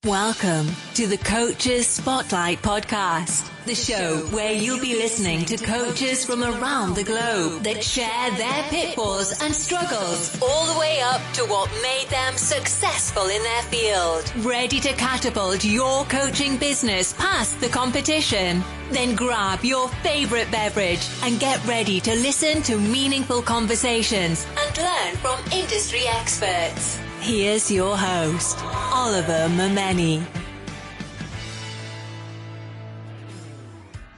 Welcome to the Coaches Spotlight Podcast, the show where you'll be listening to coaches from around the globe that share their pitfalls and struggles all the way up to what made them successful in their field. Ready to catapult your coaching business past the competition? Then grab your favorite beverage and get ready to listen to meaningful conversations and learn from industry experts. Here's your host, Oliver Momeni.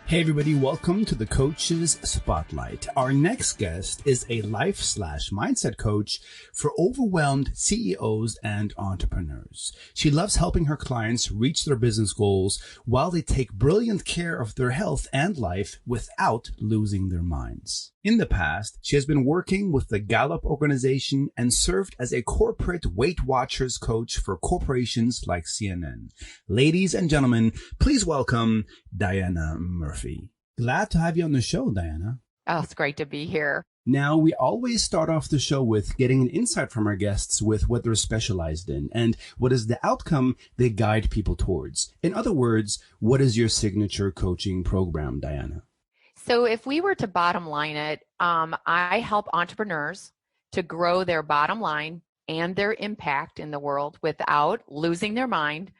Hey everybody, welcome to the Coaches Spotlight. Our next guest is a life/mindset coach for overwhelmed CEOs and entrepreneurs. She loves helping her clients reach their business goals while they take brilliant care of their health and life without losing their minds. In the past, she has been working with the Gallup Organization and served as a corporate Weight Watchers coach for corporations like CNN. Ladies and gentlemen, please welcome Diana Murphy. Glad to have you on the show, Diana. Oh, it's great to be here. Now, we always start off the show with getting an insight from our guests with what they're specialized in and what is the outcome they guide people towards. In other words, what is your signature coaching program, Diana? So if we were to bottom line it, I help entrepreneurs to grow their bottom line and their impact in the world without losing their mind,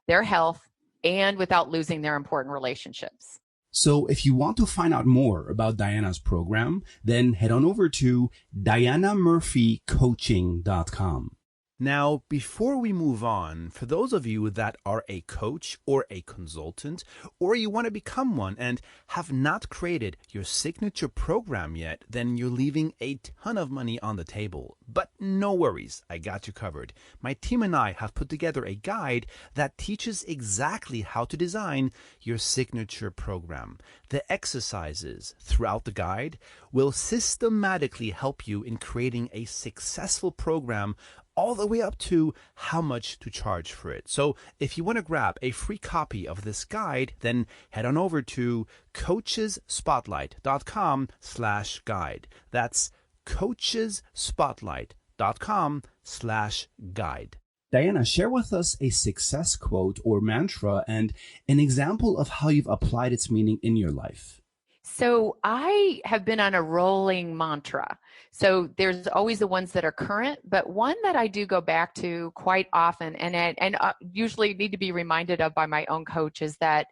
their health, and without losing their important relationships. So if you want to find out more about Diana's program, then head on over to dianamurphycoaching.com. Now, before we move on, for those of you that are a coach or a consultant, or you want to become one and have not created your signature program yet, then you're leaving a ton of money on the table. But no worries, I got you covered. My team and I have put together a guide that teaches exactly how to design your signature program. The exercises throughout the guide will systematically help you in creating a successful program all the way up to how much to charge for it. So if you want to grab a free copy of this guide, then head on over to coachesspotlight.com/guide. That's coachesspotlight.com/guide. Diana, share with us a success quote or mantra and an example of how you've applied its meaning in your life. So I have been on a rolling mantra. So there's always the ones that are current, but one that I do go back to quite often and usually need to be reminded of by my own coach is that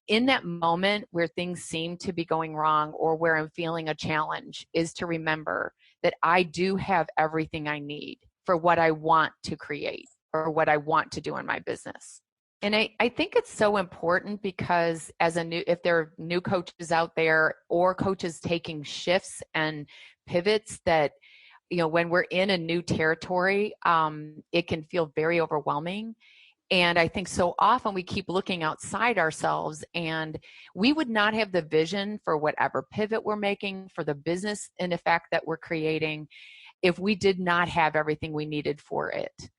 in that moment where things seem to be going wrong or where I'm feeling a challenge is to remember that I do have everything I need for what I want to create or what I want to do in my business. And I think it's so important because if there are new coaches out there or coaches taking shifts and pivots that, when we're in a new territory, it can feel very overwhelming. And I think so often we keep looking outside ourselves and we would not have the vision for whatever pivot we're making, for the business in effect that we're creating, if we did not have everything we needed for it.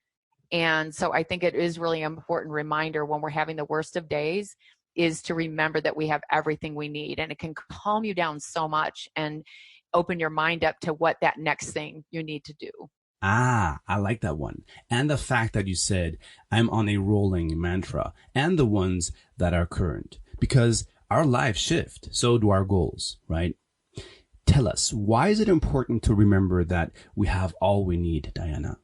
And so I think it is really an important reminder when we're having the worst of days is to remember that we have everything we need, and it can calm you down so much and open your mind up to what that next thing you need to do. I like that one. And the fact that you said I'm on a rolling mantra and the ones that are current, because our lives shift. So do our goals, right? Tell us, why is it important to remember that we have all we need, Diana?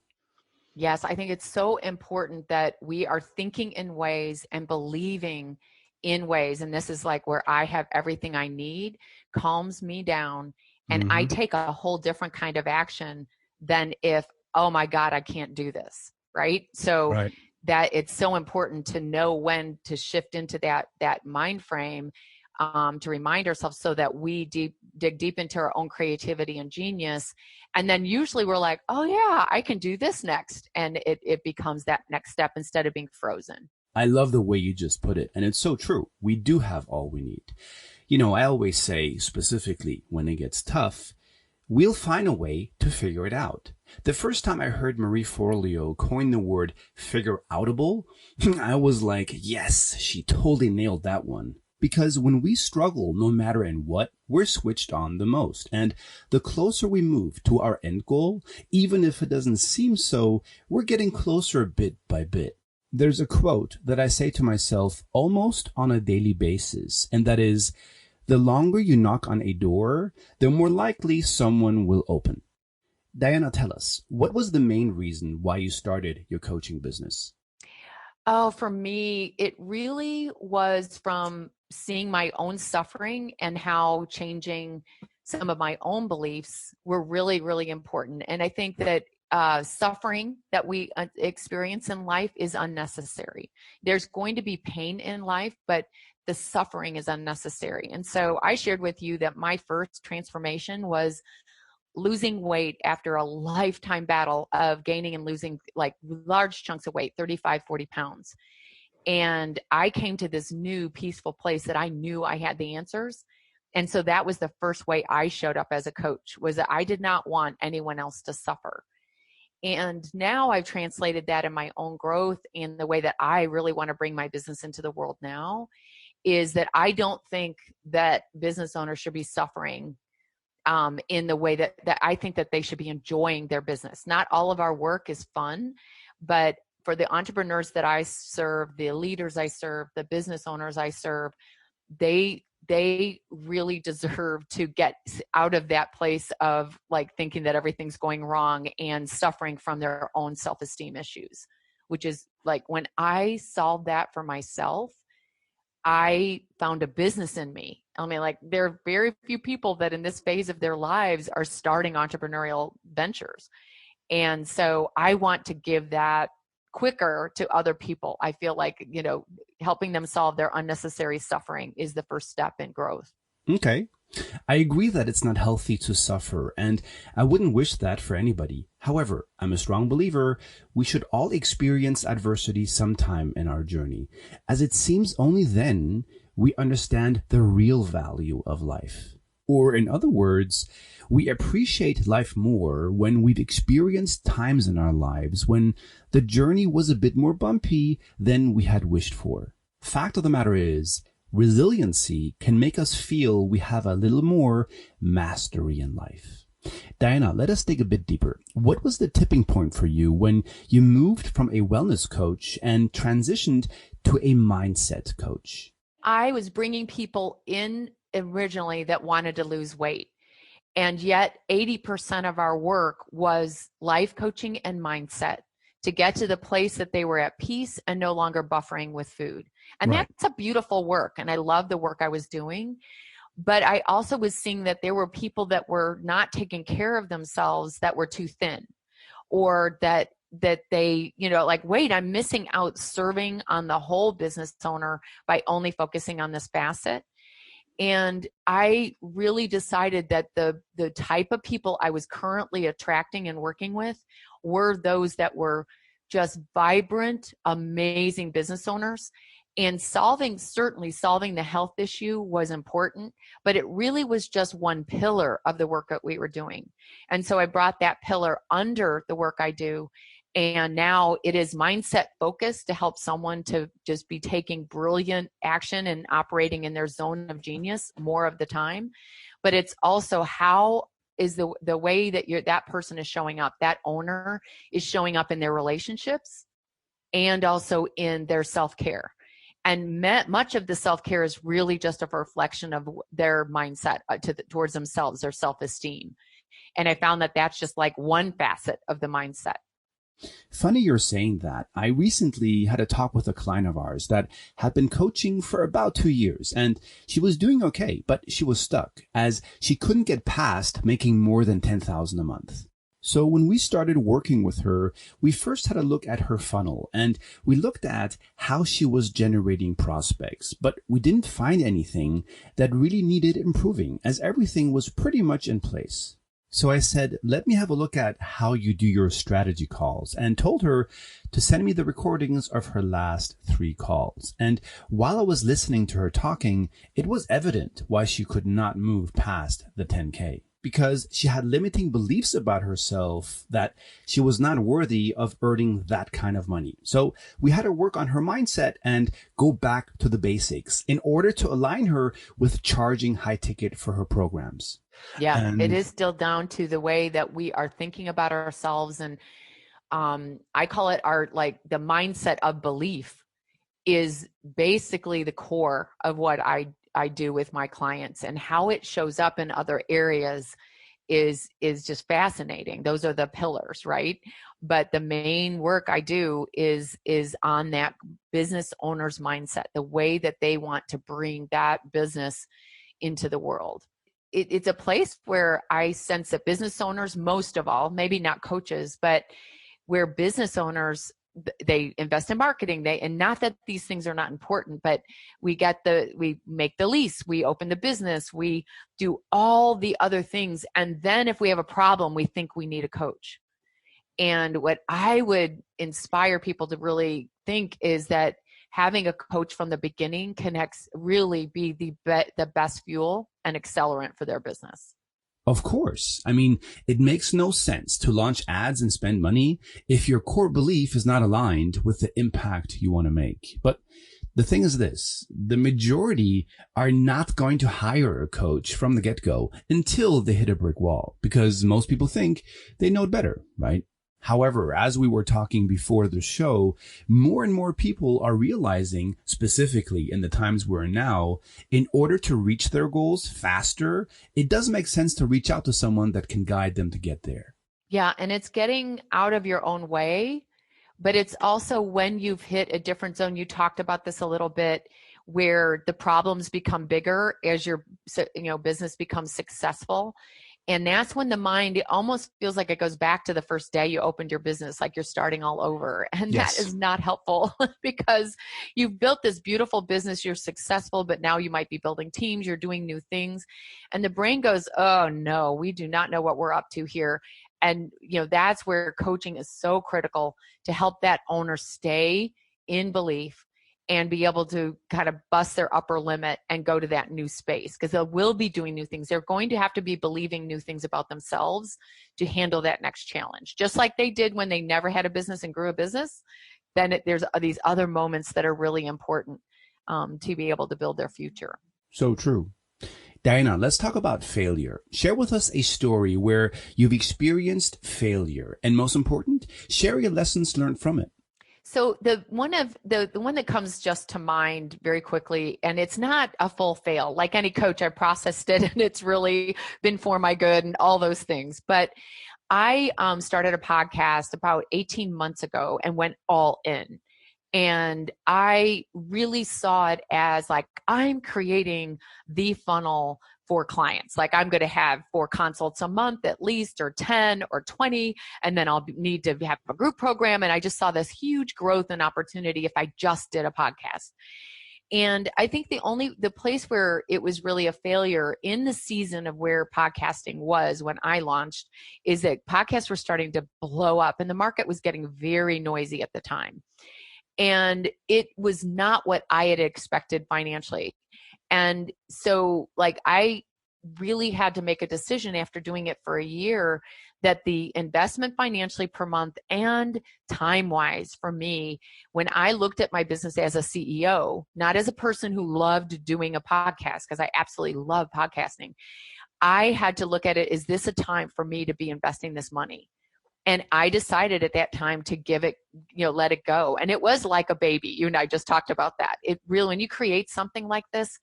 Yes, I think it's so important that we are thinking in ways and believing in ways. And this is like where I have everything I need, calms me down. And I take a whole different kind of action than if, oh my God, I can't do this. Right. So that it's so important to know when to shift into that mind frame, to remind ourselves so that we dig deep into our own creativity and genius. And then usually we're like, oh yeah, I can do this next. And it becomes that next step instead of being frozen. I love the way you just put it. And it's so true. We do have all we need. I always say specifically when it gets tough, we'll find a way to figure it out. The first time I heard Marie Forleo coin the word figure outable, I was like, yes, she totally nailed that one. Because when we struggle, no matter in what, we're switched on the most. And the closer we move to our end goal, even if it doesn't seem so, we're getting closer bit by bit. There's a quote that I say to myself almost on a daily basis, and that is, the longer you knock on a door, the more likely someone will open. Diana, tell us, what was the main reason why you started your coaching business? Oh, for me, it really was from seeing my own suffering and how changing some of my own beliefs were really, really important. And I think that suffering that we experience in life is unnecessary. There's going to be pain in life, but the suffering is unnecessary. And so I shared with you that my first transformation was losing weight after a lifetime battle of gaining and losing like large chunks of weight, 35, 40 pounds. And I came to this new peaceful place that I knew I had the answers. And so that was the first way I showed up as a coach, was that I did not want anyone else to suffer. And now I've translated that in my own growth, and the way that I really want to bring my business into the world now is that I don't think that business owners should be suffering in the way that I think that they should be enjoying their business. Not all of our work is fun, but for the entrepreneurs that I serve, the leaders I serve, the business owners I serve, they really deserve to get out of that place of like thinking that everything's going wrong and suffering from their own self-esteem issues, which is like when I solved that for myself, I found a business in me. I mean, like there are very few people that in this phase of their lives are starting entrepreneurial ventures. And so I want to give that quicker to other people. I feel like, helping them solve their unnecessary suffering is the first step in growth. Okay. I agree that it's not healthy to suffer, and I wouldn't wish that for anybody. However, I'm a strong believer we should all experience adversity sometime in our journey, as it seems only then we understand the real value of life. Or in other words, we appreciate life more when we've experienced times in our lives when the journey was a bit more bumpy than we had wished for. Fact of the matter is, resiliency can make us feel we have a little more mastery in life. Diana, let us dig a bit deeper. What was the tipping point for you when you moved from a wellness coach and transitioned to a mindset coach? I was bringing people in originally that wanted to lose weight. And yet 80% of our work was life coaching and mindset to get to the place that they were at peace and no longer buffering with food. And Right. That's a beautiful work. And I love the work I was doing. But I also was seeing that there were people that were not taking care of themselves that were too thin, or that they, like, wait, I'm missing out serving on the whole business owner by only focusing on this facet. And I really decided that the type of people I was currently attracting and working with were those that were just vibrant, amazing business owners. And certainly solving the health issue was important, but it really was just one pillar of the work that we were doing. And so I brought that pillar under the work I do. And now it is mindset focused to help someone to just be taking brilliant action and operating in their zone of genius more of the time. But it's also how is the way that that person is showing up, that owner is showing up in their relationships and also in their self-care. And much of the self-care is really just a reflection of their mindset towards themselves, their self-esteem. And I found that that's just like one facet of the mindset. Funny you're saying that. I recently had a talk with a client of ours that had been coaching for about 2 years, and she was doing okay, but she was stuck as she couldn't get past making more than $10,000 a month. So when we started working with her, we first had a look at her funnel, and we looked at how she was generating prospects, but we didn't find anything that really needed improving, as everything was pretty much in place. So I said, let me have a look at how you do your strategy calls, and told her to send me the recordings of her last 3 calls. And while I was listening to her talking, it was evident why she could not move past the 10K. Because she had limiting beliefs about herself that she was not worthy of earning that kind of money. So we had to work on her mindset and go back to the basics in order to align her with charging high ticket for her programs. Yeah, it is still down to the way that we are thinking about ourselves. And I call it the mindset of belief is basically the core of what I do with my clients, and how it shows up in other areas is just fascinating. Those are the pillars, right? But the main work I do is on that business owner's mindset, the way that they want to bring that business into the world. It's a place where I sense that business owners, most of all, maybe not coaches, but where business owners, they invest in marketing, and not that these things are not important, but we make the lease, we open the business, we do all the other things. And then if we have a problem, we think we need a coach. And what I would inspire people to really think is that having a coach from the beginning can really be the best fuel and accelerant for their business. Of course. I mean, it makes no sense to launch ads and spend money if your core belief is not aligned with the impact you want to make. But the thing is this, the majority are not going to hire a coach from the get-go until they hit a brick wall, because most people think they know it better, right? However, as we were talking before the show, more and more people are realizing, specifically in the times we're in now, in order to reach their goals faster, it does make sense to reach out to someone that can guide them to get there. Yeah, and it's getting out of your own way, but it's also when you've hit a different zone. You talked about this a little bit, where the problems become bigger as your business becomes successful. And that's when the mind, it almost feels like it goes back to the first day you opened your business, like you're starting all over. And Yes. That is not helpful because you've built this beautiful business, you're successful, but now you might be building teams, you're doing new things. And the brain goes, oh no, we do not know what we're up to here. And that's where coaching is so critical to help that owner stay in belief and be able to kind of bust their upper limit and go to that new space, because they will be doing new things. They're going to have to be believing new things about themselves to handle that next challenge. Just like they did when they never had a business and grew a business, then there's these other moments that are really important to be able to build their future. So true. Diana, let's talk about failure. Share with us a story where you've experienced failure, and most important, share your lessons learned from it. So the one that comes just to mind very quickly, and it's not a full fail. Like any coach, I processed it and it's really been for my good and all those things. But I started a podcast about 18 months ago and went all in. And I really saw it as like, I'm creating the funnel for clients. Like I'm going to have 4 consults a month at least, or 10 or 20. And then I'll need to have a group program. And I just saw this huge growth and opportunity if I just did a podcast. And I think the place where it was really a failure in the season of where podcasting was when I launched is that podcasts were starting to blow up and the market was getting very noisy at the time. And it was not what I had expected financially. And so I really had to make a decision after doing it for a year that the investment financially per month and time-wise for me, when I looked at my business as a CEO, not as a person who loved doing a podcast, because I absolutely love podcasting, I had to look at it, is this a time for me to be investing this money? And I decided at that time to give it, let it go. And it was like a baby. You and I just talked about that. It really, when you create something like this,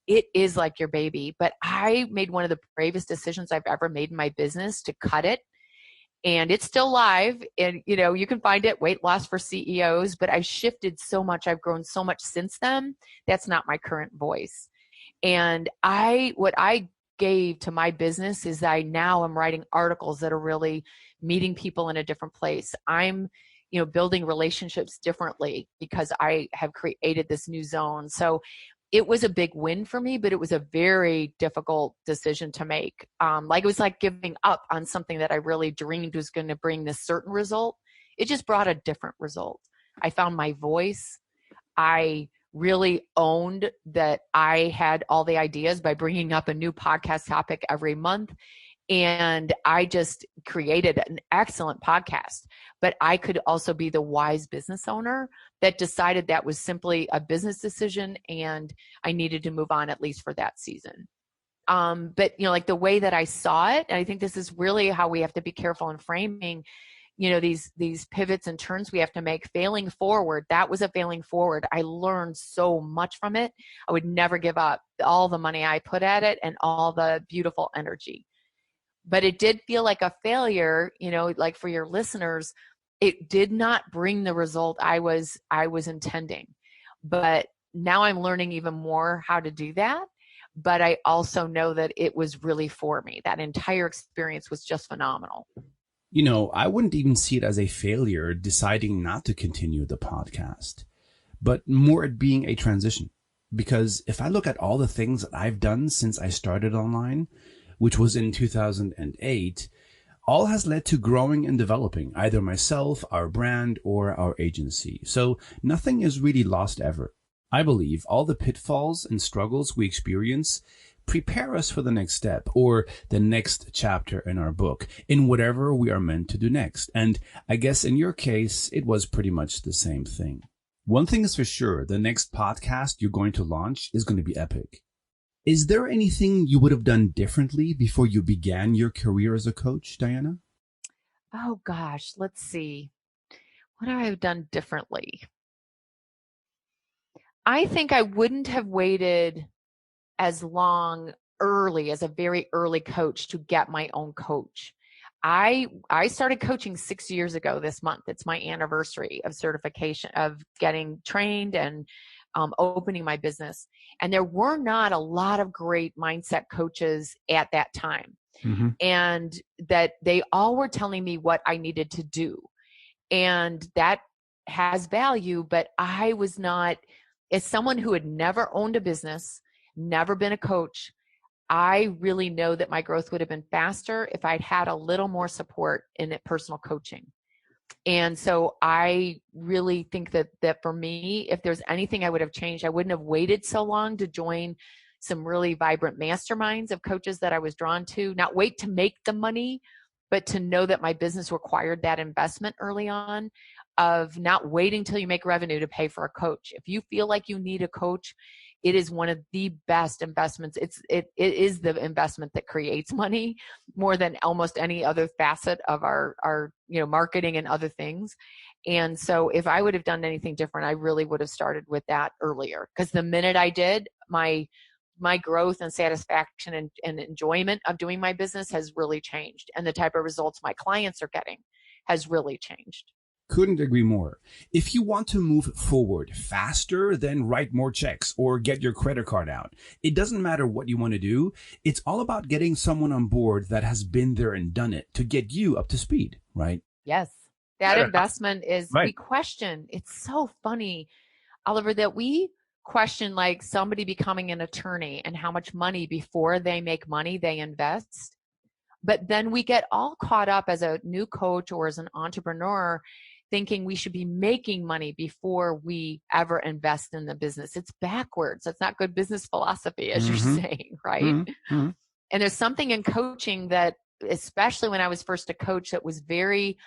it is like your baby. But I made one of the bravest decisions I've ever made in my business to cut it. And it's still live. And, you can find it, Weight Loss for CEOs. But I've shifted so much. I've grown so much since then. That's not my current voice. And what I gave to my business is I now am writing articles that are really meeting people in a different place. I'm, building relationships differently because I have created this new zone. So it was a big win for me, but it was a very difficult decision to make. It was like giving up on something that I really dreamed was going to bring this certain result. It just brought a different result. I found my voice. I really owned that I had all the ideas by bringing up a new podcast topic every month. And I just created an excellent podcast, but I could also be the wise business owner that decided that was simply a business decision and I needed to move on, at least for that season. But the way that I saw it, and I think this is really how we have to be careful in framing, these pivots and turns we have to make. Failing forward, that was a failing forward. I learned so much from it. I would never give up all the money I put at it and all the beautiful energy. But it did feel like a failure, like for your listeners, it did not bring the result I was intending. But now I'm learning even more how to do that. But I also know that it was really for me. That entire experience was just phenomenal. I wouldn't even see it as a failure deciding not to continue the podcast, but more it being a transition. Because if I look at all the things that I've done since I started online, which was in 2008, all has led to growing and developing either myself, our brand, or our agency. So nothing is really lost ever. I believe all the pitfalls and struggles we experience prepare us for the next step or the next chapter in our book, in whatever we are meant to do next. And I guess in your case, it was pretty much the same thing. One thing is for sure, the next podcast you're going to launch is going to be epic. Is there anything you would have done differently before you began your career as a coach, Diana? Oh gosh, let's see. What would I have done differently? I think I wouldn't have waited as long early as a very early coach to get my own coach. I started coaching 6 years ago this month. It's my anniversary of certification, of getting trained and opening my business. And there were not a lot of great mindset coaches at that time. Mm-hmm. And that they all were telling me what I needed to do. And that has value, but I was not, as someone who had never owned a business, never been a coach, I really know that my growth would have been faster if I'd had a little more support in personal coaching. And so I really think that for me, if there's anything I would have changed, I wouldn't have waited so long to join some really vibrant masterminds of coaches that I was drawn to, not wait to make the money, but to know that my business required that investment early on, of not waiting till you make revenue to pay for a coach. If you feel like you need a coach, it is one of the best investments. It is the investment that creates money more than almost any other facet of our marketing and other things. And so if I would have done anything different, I really would have started with that earlier, because the minute I did, my growth and satisfaction and enjoyment of doing my business has really changed. And the type of results my clients are getting has really changed. Couldn't agree more. If you want to move forward faster, then write more checks or get your credit card out. It doesn't matter what you want to do. It's all about getting someone on board that has been there and done it to get you up to speed, right? Yes. That investment is, right. We question. It's so funny, Oliver, that we question like somebody becoming an attorney and how much money before they make money they invest. But then we get all caught up as a new coach or as an entrepreneur thinking we should be making money before we ever invest in the business. It's backwards. That's not good business philosophy, as you're saying, right? Mm-hmm. And there's something in coaching that, especially when I was first a coach, that was very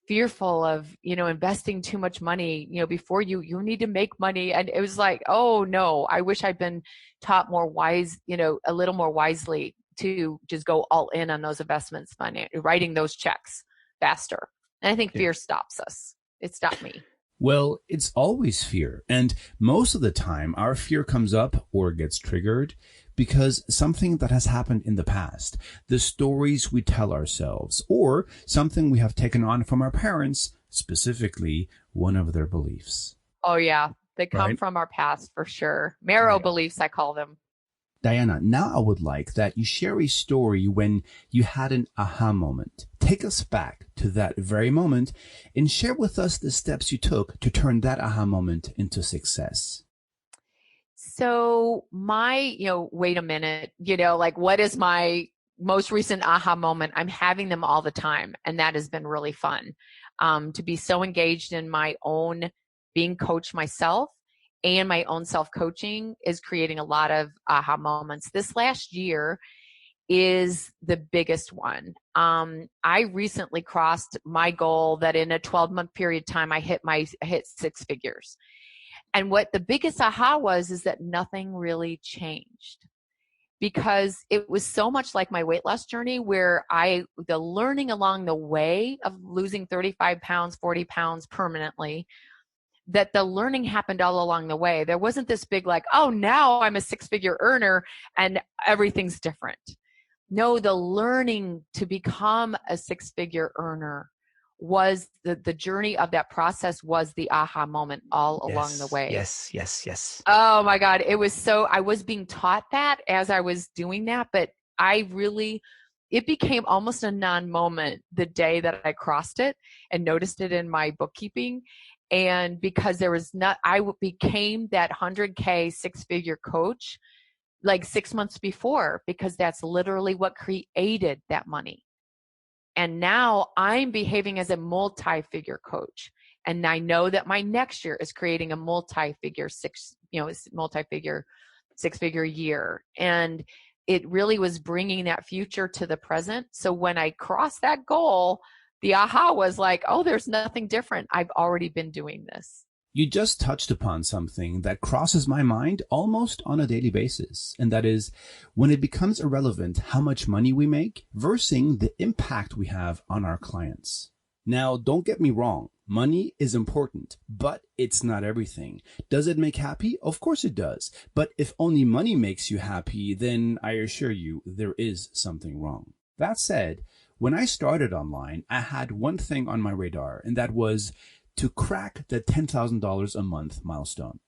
fearful of, investing too much money, before you need to make money. And it was like, oh no, I wish I'd been taught more wise, a little more wisely to just go all in on those investments, writing those checks faster. And I think fear stops us. It stopped me. Well, it's always fear. And most of the time, our fear comes up or gets triggered because something that has happened in the past, the stories we tell ourselves, or something we have taken on from our parents, specifically one of their beliefs. Oh, yeah. They come from our past for sure. Marrow beliefs, I call them. Diana, now I would like that you share a story when you had an aha moment. Take us back to that very moment and share with us the steps you took to turn that aha moment into success. So wait a minute, what is my most recent aha moment? I'm having them all the time. And that has been really fun, to be so engaged in my own being coached myself. And my own self-coaching is creating a lot of aha moments. This last year is the biggest one. I recently crossed my goal that in a 12-month period of time, I hit 6 figures. And what the biggest aha was is that nothing really changed. because it was so much like my weight loss journey where the learning along the way of losing 35 pounds, 40 pounds permanently, that the learning happened all along the way. There wasn't this big like, oh, now I'm a 6-figure earner and everything's different. No, the learning to become a 6-figure earner was the journey of that process was the aha moment all along the way. Yes. Oh my God. It was so, I was being taught that as I was doing that, but it became almost a non-moment the day that I crossed it and noticed it in my bookkeeping. And because I became that 100K 6-figure coach like 6 months before, because that's literally what created that money. And now I'm behaving as a multi-figure coach. And I know that my next year is creating a multi-figure 6-figure year. And it really was bringing that future to the present. So when I crossed that goal, the aha was like, oh, there's nothing different. I've already been doing this. You just touched upon something that crosses my mind almost on a daily basis, and that is when it becomes irrelevant how much money we make versus the impact we have on our clients. Now, don't get me wrong. Money is important, but it's not everything. Does it make happy? Of course it does. But if only money makes you happy, then I assure you there is something wrong. That said, when I started online, I had one thing on my radar, and that was to crack the $10,000 a month milestone.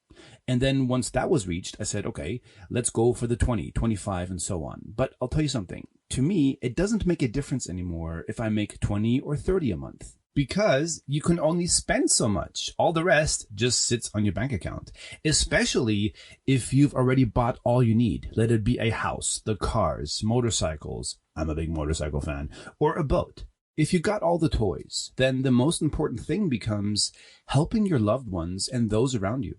And then once that was reached, I said, okay, let's go for the 20, 25, and so on. But I'll tell you something. To me, it doesn't make a difference anymore if I make 20 or 30 a month, because you can only spend so much. All the rest just sits on your bank account, especially if you've already bought all you need. Let it be a house, the cars, motorcycles. I'm a big motorcycle fan, or a boat. If you got all the toys, then the most important thing becomes helping your loved ones and those around you.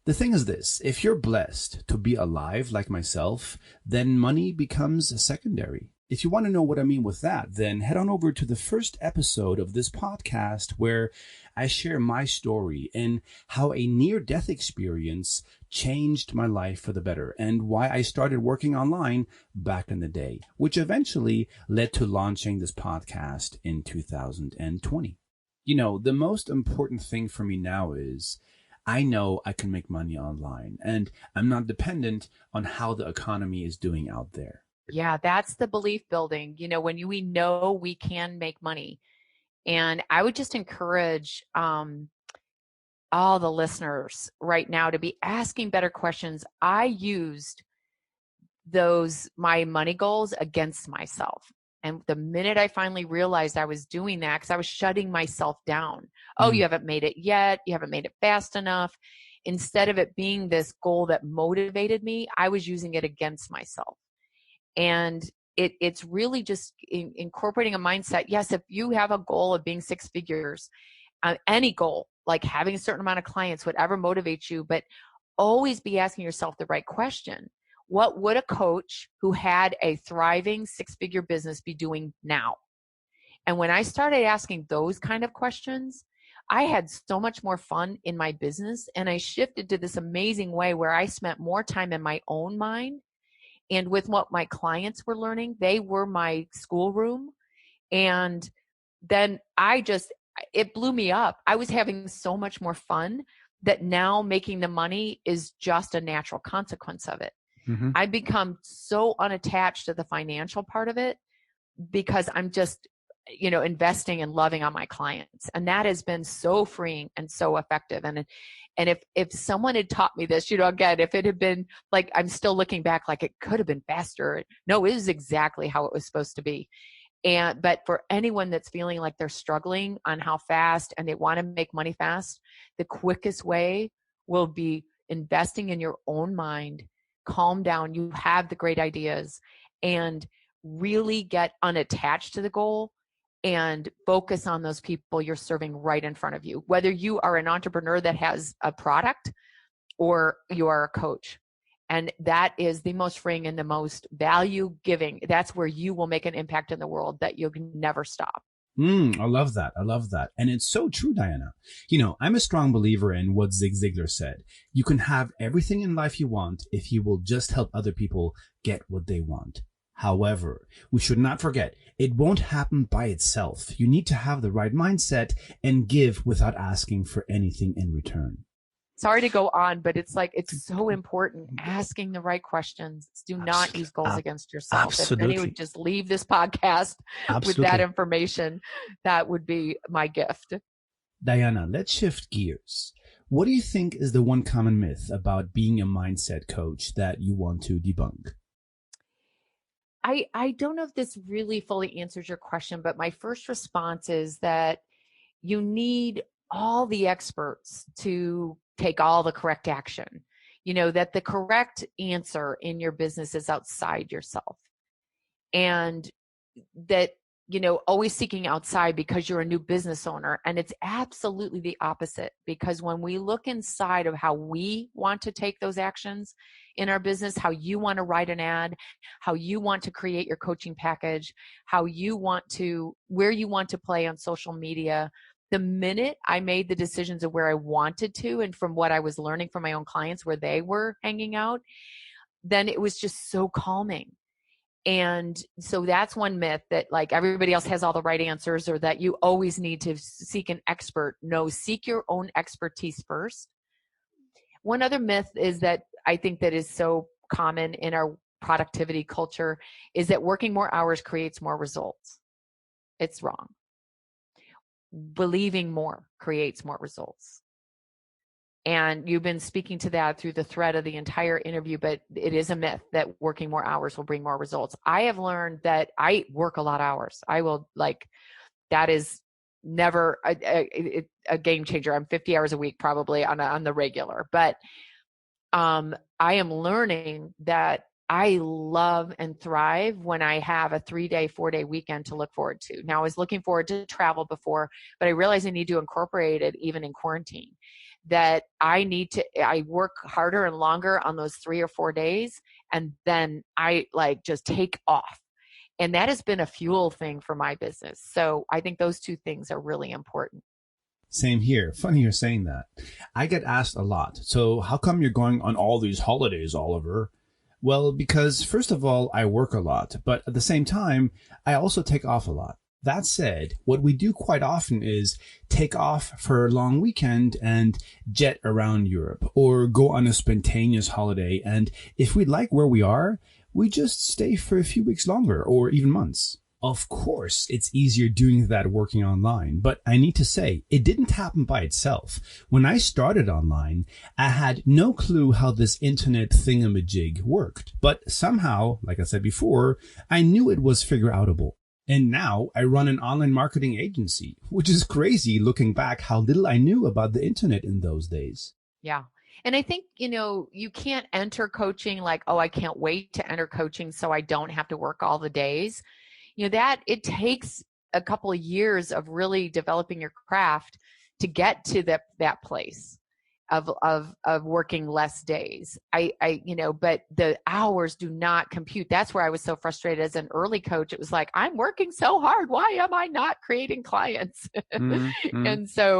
The thing is this, if you're blessed to be alive like myself, then money becomes secondary. If you want to know what I mean with that, then head on over to the first episode of this podcast where I share my story and how a near-death experience changed my life for the better and why I started working online back in the day, which eventually led to launching this podcast in 2020. You know, the most important thing for me now is I know I can make money online and I'm not dependent on how the economy is doing out there. Yeah, that's the belief building, when we know we can make money. And I would just encourage all the listeners right now to be asking better questions. I used my money goals against myself. And the minute I finally realized I was doing that, because I was shutting myself down. Oh, you haven't made it yet. You haven't made it fast enough. Instead of it being this goal that motivated me, I was using it against myself. And it's really just incorporating a mindset. Yes, if you have a goal of being 6 figures, any goal, like having a certain amount of clients, whatever motivates you, but always be asking yourself the right question. What would a coach who had a thriving 6-figure business be doing now? And when I started asking those kind of questions, I had so much more fun in my business. And I shifted to this amazing way where I spent more time in my own mind. And with what my clients were learning, they were my schoolroom. And then it blew me up. I was having so much more fun that now making the money is just a natural consequence of it. Mm-hmm. I become so unattached to the financial part of it because I'm just, investing and loving on my clients. And that has been so freeing and so effective. And if someone had taught me this, again, if it had been like, I'm still looking back, like it could have been faster. No, it is exactly how it was supposed to be. But for anyone that's feeling like they're struggling on how fast and they want to make money fast, the quickest way will be investing in your own mind, calm down. You have the great ideas, and really get unattached to the goal and focus on those people you're serving right in front of you, whether you are an entrepreneur that has a product or you are a coach. And that is the most freeing and the most value giving. That's where you will make an impact in the world that you can never stop. I love that. I love that. And it's so true, Diana. I'm a strong believer in what Zig Ziglar said. You can have everything in life you want if you will just help other people get what they want. However, we should not forget, it won't happen by itself. You need to have the right mindset and give without asking for anything in return. Sorry to go on, but it's so important. Asking the right questions. Do not use goals against yourself. Absolutely. If anyone would just leave this podcast with that information, that would be my gift. Diana, let's shift gears. What do you think is the one common myth about being a mindset coach that you want to debunk? I don't know if this really fully answers your question, but my first response is that you need all the experts to take all the correct action. That the correct answer in your business is outside yourself. And that, always seeking outside because you're a new business owner. And it's absolutely the opposite, because when we look inside of how we want to take those actions in our business, how you want to write an ad, how you want to create your coaching package, where you want to play on social media. The minute I made the decisions of where I wanted to, and from what I was learning from my own clients where they were hanging out, then it was just so calming. And so that's one myth, that like everybody else has all the right answers, or that you always need to seek an expert. No, seek your own expertise first. One other myth is that I think that is so common in our productivity culture is that working more hours creates more results. It's wrong. Believing more creates more results. And you've been speaking to that through the thread of the entire interview, but it is a myth that working more hours will bring more results. I have learned that I work a lot of hours. That is never a game changer. I'm 50 hours a week probably on the regular, but I am learning that I love and thrive when I have a 3-day, 4-day weekend to look forward to. Now, I was looking forward to travel before, but I realized I need to incorporate it even in quarantine. That I work harder and longer on those 3 or 4 days, and then I just take off. And that has been a fuel thing for my business. So I think those two things are really important. Same here. Funny you're saying that. I get asked a lot, so how come you're going on all these holidays, Oliver? Well, because first of all, I work a lot, but at the same time, I also take off a lot. That said, what we do quite often is take off for a long weekend and jet around Europe, or go on a spontaneous holiday. And if we like where we are, we just stay for a few weeks longer or even months. Of course, it's easier doing that working online, but I need to say, it didn't happen by itself. When I started online, I had no clue how this internet thingamajig worked, but somehow, like I said before, I knew it was figure-outable. And now I run an online marketing agency, which is crazy looking back how little I knew about the internet in those days. Yeah. And I think, you can't enter coaching like, oh, I can't wait to enter coaching so I don't have to work all the days. That it takes a couple of years of really developing your craft to get to that place of working less days. But the hours do not compute. That's where I was so frustrated as an early coach. It was like, I'm working so hard. Why am I not creating clients? Mm-hmm.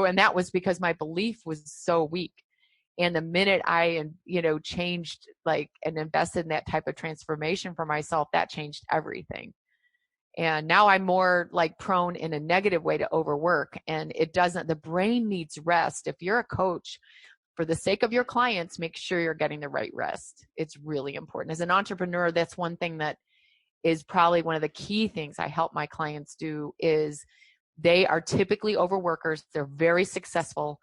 And that was because my belief was so weak. And the minute I, changed and invested in that type of transformation for myself, that changed everything. And now I'm more prone in a negative way to overwork, and the brain needs rest. If you're a coach, for the sake of your clients, make sure you're getting the right rest. It's really important. As an entrepreneur, that's one thing that is probably one of the key things I help my clients do is they are typically overworkers. They're very successful,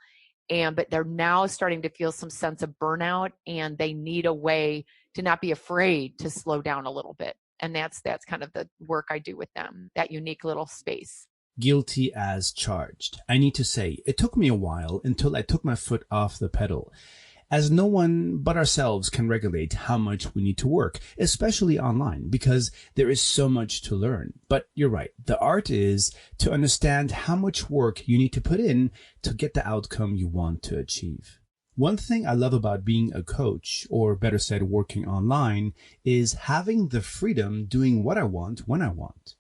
but they're now starting to feel some sense of burnout, and they need a way to not be afraid to slow down a little bit. And that's kind of the work I do with them, that unique little space. Guilty as charged. I need to say, it took me a while until I took my foot off the pedal, as no one but ourselves can regulate how much we need to work, especially online, because there is so much to learn. But you're right. The art is to understand how much work you need to put in to get the outcome you want to achieve. One thing I love about being a coach, or better said, working online, is having the freedom doing what I want when I want.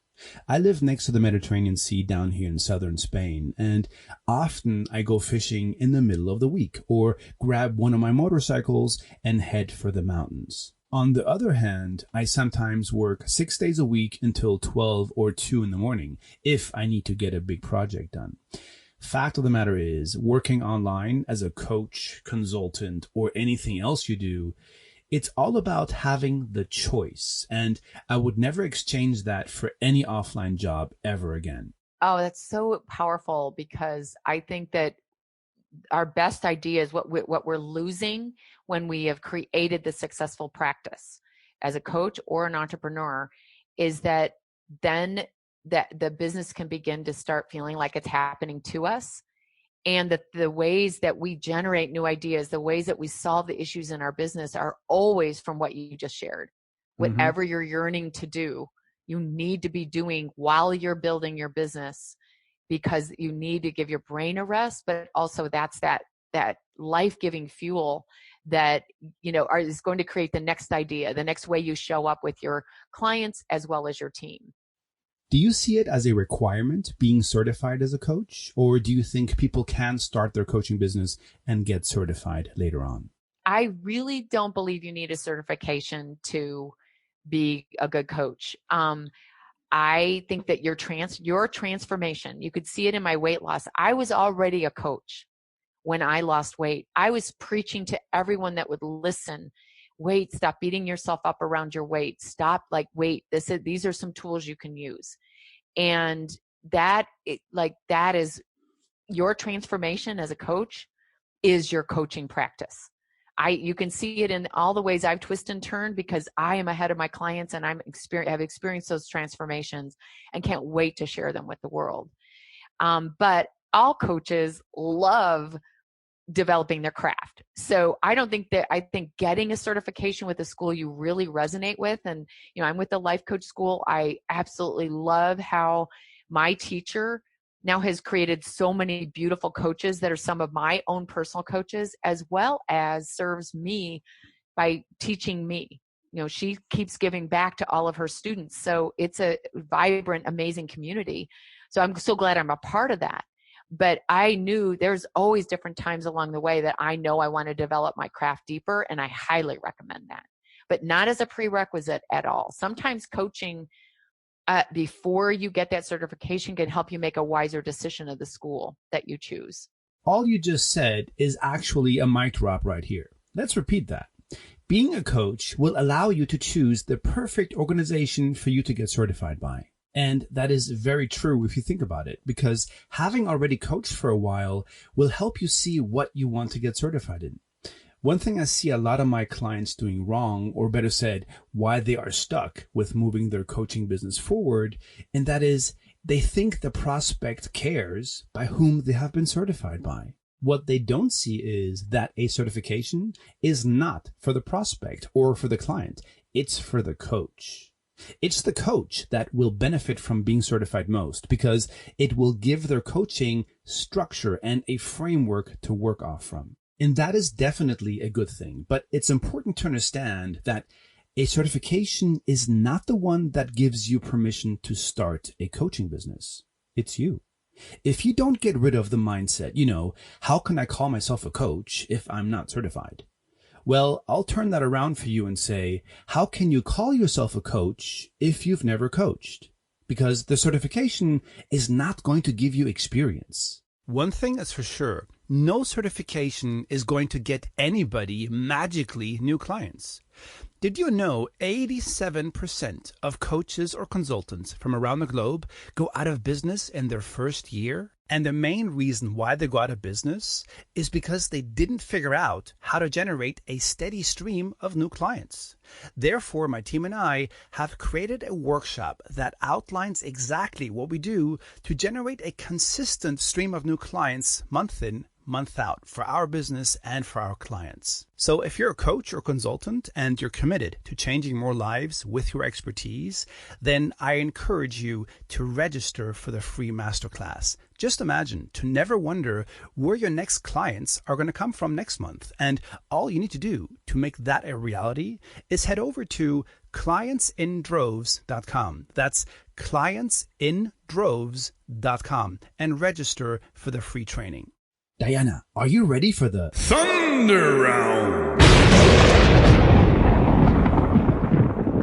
I live next to the Mediterranean Sea down here in southern Spain, and often I go fishing in the middle of the week or grab one of my motorcycles and head for the mountains. On the other hand, I sometimes work 6 days a week until 12 or 2 in the morning if I need to get a big project done. Fact of the matter is, working online as a coach, consultant, or anything else you do, it's all about having the choice, and I would never exchange that for any offline job ever again. Oh, that's so powerful, because I think that our best ideas, what we're losing when we have created the successful practice as a coach or an entrepreneur, is that then that the business can begin to start feeling like it's happening to us. And that the ways that we generate new ideas, the ways that we solve the issues in our business are always from what you just shared. Whatever you're yearning to do, you need to be doing while you're building your business, because you need to give your brain a rest, but also that's that life-giving fuel that, is going to create the next idea, the next way you show up with your clients as well as your team. Do you see it as a requirement being certified as a coach, or do you think people can start their coaching business and get certified later on? I really don't believe you need a certification to be a good coach. I think that your transformation, you could see it in my weight loss. I was already a coach when I lost weight. I was preaching to everyone that would listen. Wait, stop beating yourself up around your weight. Stop, wait, these are some tools you can use. And that is your transformation as a coach is your coaching practice. You can see it in all the ways I've twisted and turned, because I am ahead of my clients and have experienced those transformations and can't wait to share them with the world. But all coaches love developing their craft. So I think getting a certification with a school you really resonate with, and I'm with the Life Coach School. I absolutely love how my teacher now has created so many beautiful coaches that are some of my own personal coaches, as well as serves me by teaching me. She keeps giving back to all of her students. So it's a vibrant, amazing community. So I'm so glad I'm a part of that. But I knew there's always different times along the way that I know I want to develop my craft deeper, and I highly recommend that, but not as a prerequisite at all. Sometimes coaching before you get that certification can help you make a wiser decision of the school that you choose. All you just said is actually a mic drop right here. Let's repeat that. Being a coach will allow you to choose the perfect organization for you to get certified by. And that is very true if you think about it, because having already coached for a while will help you see what you want to get certified in. One thing I see a lot of my clients doing wrong, or better said, why they are stuck with moving their coaching business forward, and that is they think the prospect cares by whom they have been certified by. What they don't see is that a certification is not for the prospect or for the client. It's for the coach. It's the coach that will benefit from being certified most, because it will give their coaching structure and a framework to work off from. And that is definitely a good thing. But it's important to understand that a certification is not the one that gives you permission to start a coaching business. It's you. If you don't get rid of the mindset, how can I call myself a coach if I'm not certified? Well, I'll turn that around for you and say, how can you call yourself a coach if you've never coached? Because the certification is not going to give you experience. One thing is for sure, no certification is going to get anybody magically new clients. Did you know 87% of coaches or consultants from around the globe go out of business in their first year? And the main reason why they go out of business is because they didn't figure out how to generate a steady stream of new clients. Therefore, my team and I have created a workshop that outlines exactly what we do to generate a consistent stream of new clients month in, month out for our business and for our clients. So if you're a coach or consultant and you're committed to changing more lives with your expertise, then I encourage you to register for the free masterclass. Just imagine to never wonder where your next clients are going to come from next month. And all you need to do to make that a reality is head over to clientsindroves.com. That's clientsindroves.com and register for the free training. Diana, are you ready for the Thunder Round?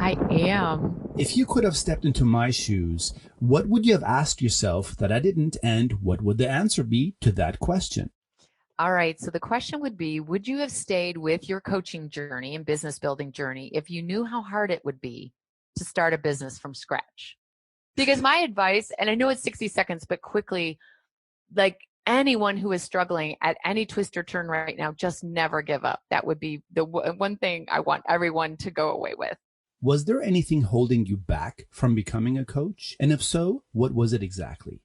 I am. If you could have stepped into my shoes, what would you have asked yourself that I didn't, and what would the answer be to that question? All right. So the question would be, would you have stayed with your coaching journey and business building journey if you knew how hard it would be to start a business from scratch? Because my advice, and I know it's 60 seconds, but quickly, like anyone who is struggling at any twist or turn right now, just never give up. That would be the one thing I want everyone to go away with. Was there anything holding you back from becoming a coach? And if so, what was it exactly?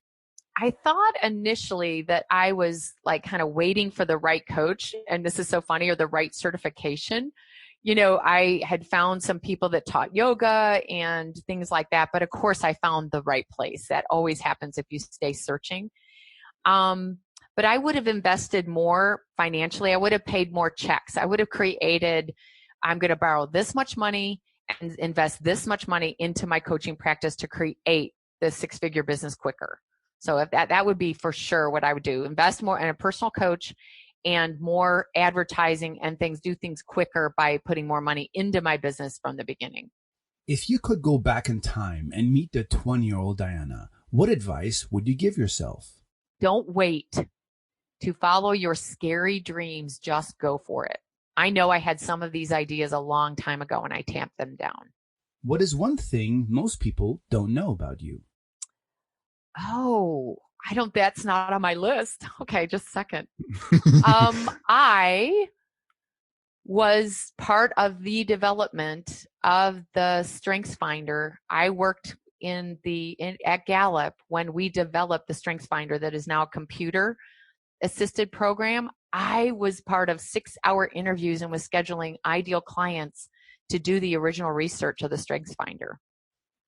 I thought initially that I was like kind of waiting for the right coach. And this is so funny, or the right certification. You know, I had found some people that taught yoga and things like that. But of course, I found the right place. That always happens if you stay searching. But I would have invested more financially. I would have paid more checks. I would have created, I'm going to borrow this much money and invest this much money into my coaching practice to create the six-figure business quicker. So if that would be for sure what I would do. Invest more in a personal coach and more advertising and things, do things quicker by putting more money into my business from the beginning. If you could go back in time and meet the 20-year-old Diana, what advice would you give yourself? Don't wait to follow your scary dreams. Just go for it. I know I had some of these ideas a long time ago and I tamped them down. What is one thing most people don't know about you? Oh, that's not on my list. Okay, just a second. I was part of the development of the Strengths Finder. I worked at Gallup when we developed the Strengths Finder that is now a computer assisted program. I was part of 6-hour interviews and was scheduling ideal clients to do the original research of the Strengths Finder.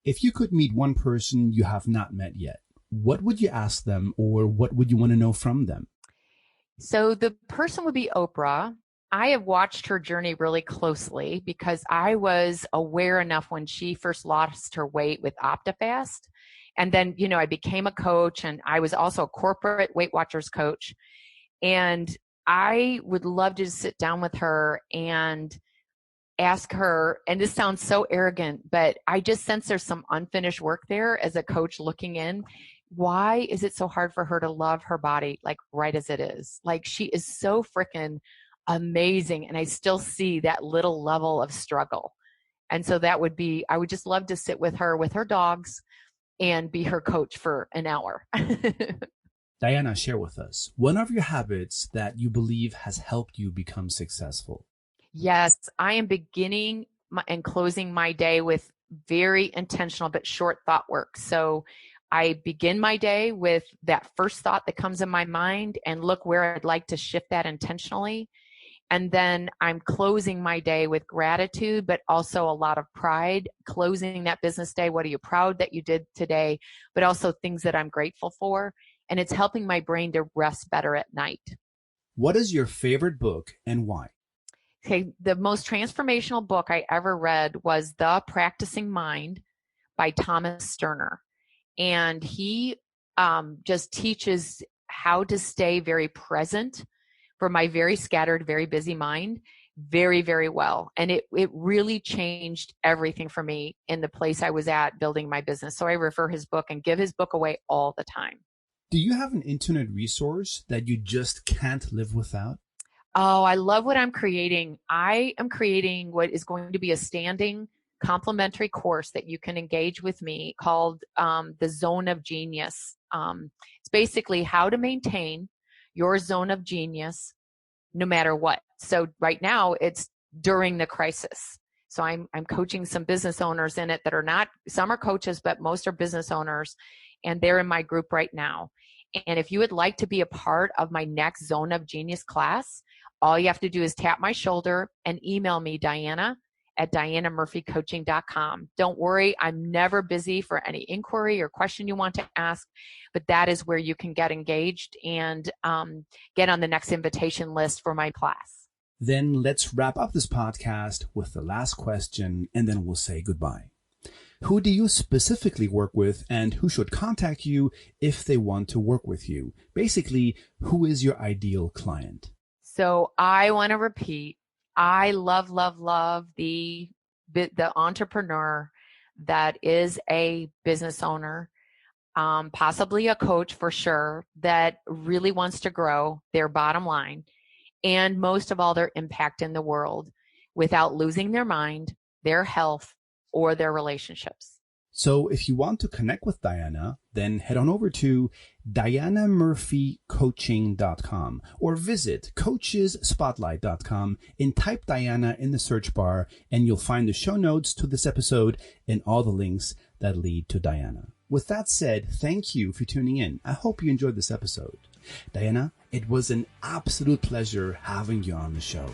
If you could meet one person you have not met yet, what would you ask them, or what would you want to know from them? So the person would be Oprah. I have watched her journey really closely because I was aware enough when she first lost her weight with OptiFast. And then, I became a coach, and I was also a corporate Weight Watchers coach. And I would love to just sit down with her and ask her, and this sounds so arrogant, but I just sense there's some unfinished work there as a coach looking in. Why is it so hard for her to love her body like right as it is? Like, she is so freaking amazing. And I still see that little level of struggle. And so I would just love to sit with her dogs and be her coach for an hour. Diana, share with us one of your habits that you believe has helped you become successful. Yes, I am beginning and closing my day with very intentional but short thought work. So I begin my day with that first thought that comes in my mind and look where I'd like to shift that intentionally. And then I'm closing my day with gratitude, but also a lot of pride, closing that business day. What are you proud that you did today? But also things that I'm grateful for. And it's helping my brain to rest better at night. What is your favorite book and why? Okay, the most transformational book I ever read was The Practicing Mind by Thomas Sterner. And he just teaches how to stay very present for my very scattered, very busy mind very, very well. And it really changed everything for me in the place I was at building my business. So I refer his book and give his book away all the time. Do you have an internet resource that you just can't live without? Oh, I love what I'm creating. I am creating what is going to be a standing complimentary course that you can engage with me called the Zone of Genius. It's basically how to maintain your zone of genius no matter what. So right now it's during the crisis. So I'm coaching some business owners in it that are not, some are coaches, but most are business owners, and they're in my group right now. And if you would like to be a part of my next Zone of Genius class, all you have to do is tap my shoulder and email me, Diana@DianaMurphyCoaching.com. Don't worry, I'm never busy for any inquiry or question you want to ask, but that is where you can get engaged and get on the next invitation list for my class. Then let's wrap up this podcast with the last question, and then we'll say goodbye. Who do you specifically work with, and who should contact you if they want to work with you? Basically, who is your ideal client? So I want to repeat, I love the entrepreneur that is a business owner, possibly a coach for sure, that really wants to grow their bottom line and most of all their impact in the world without losing their mind, their health, or their relationships. So if you want to connect with Diana, then head on over to DianaMurphyCoaching.com or visit CoachesSpotlight.com and type Diana in the search bar, and you'll find the show notes to this episode and all the links that lead to Diana. With that said, thank you for tuning in. I hope you enjoyed this episode. Diana, it was an absolute pleasure having you on the show.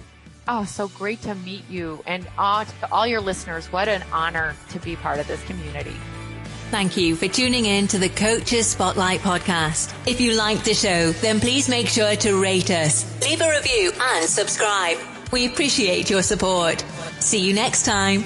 Oh, so great to meet you. And to all your listeners, what an honor to be part of this community. Thank you for tuning in to the Coaches Spotlight podcast. If you liked the show, then please make sure to rate us, leave a review, and subscribe. We appreciate your support. See you next time.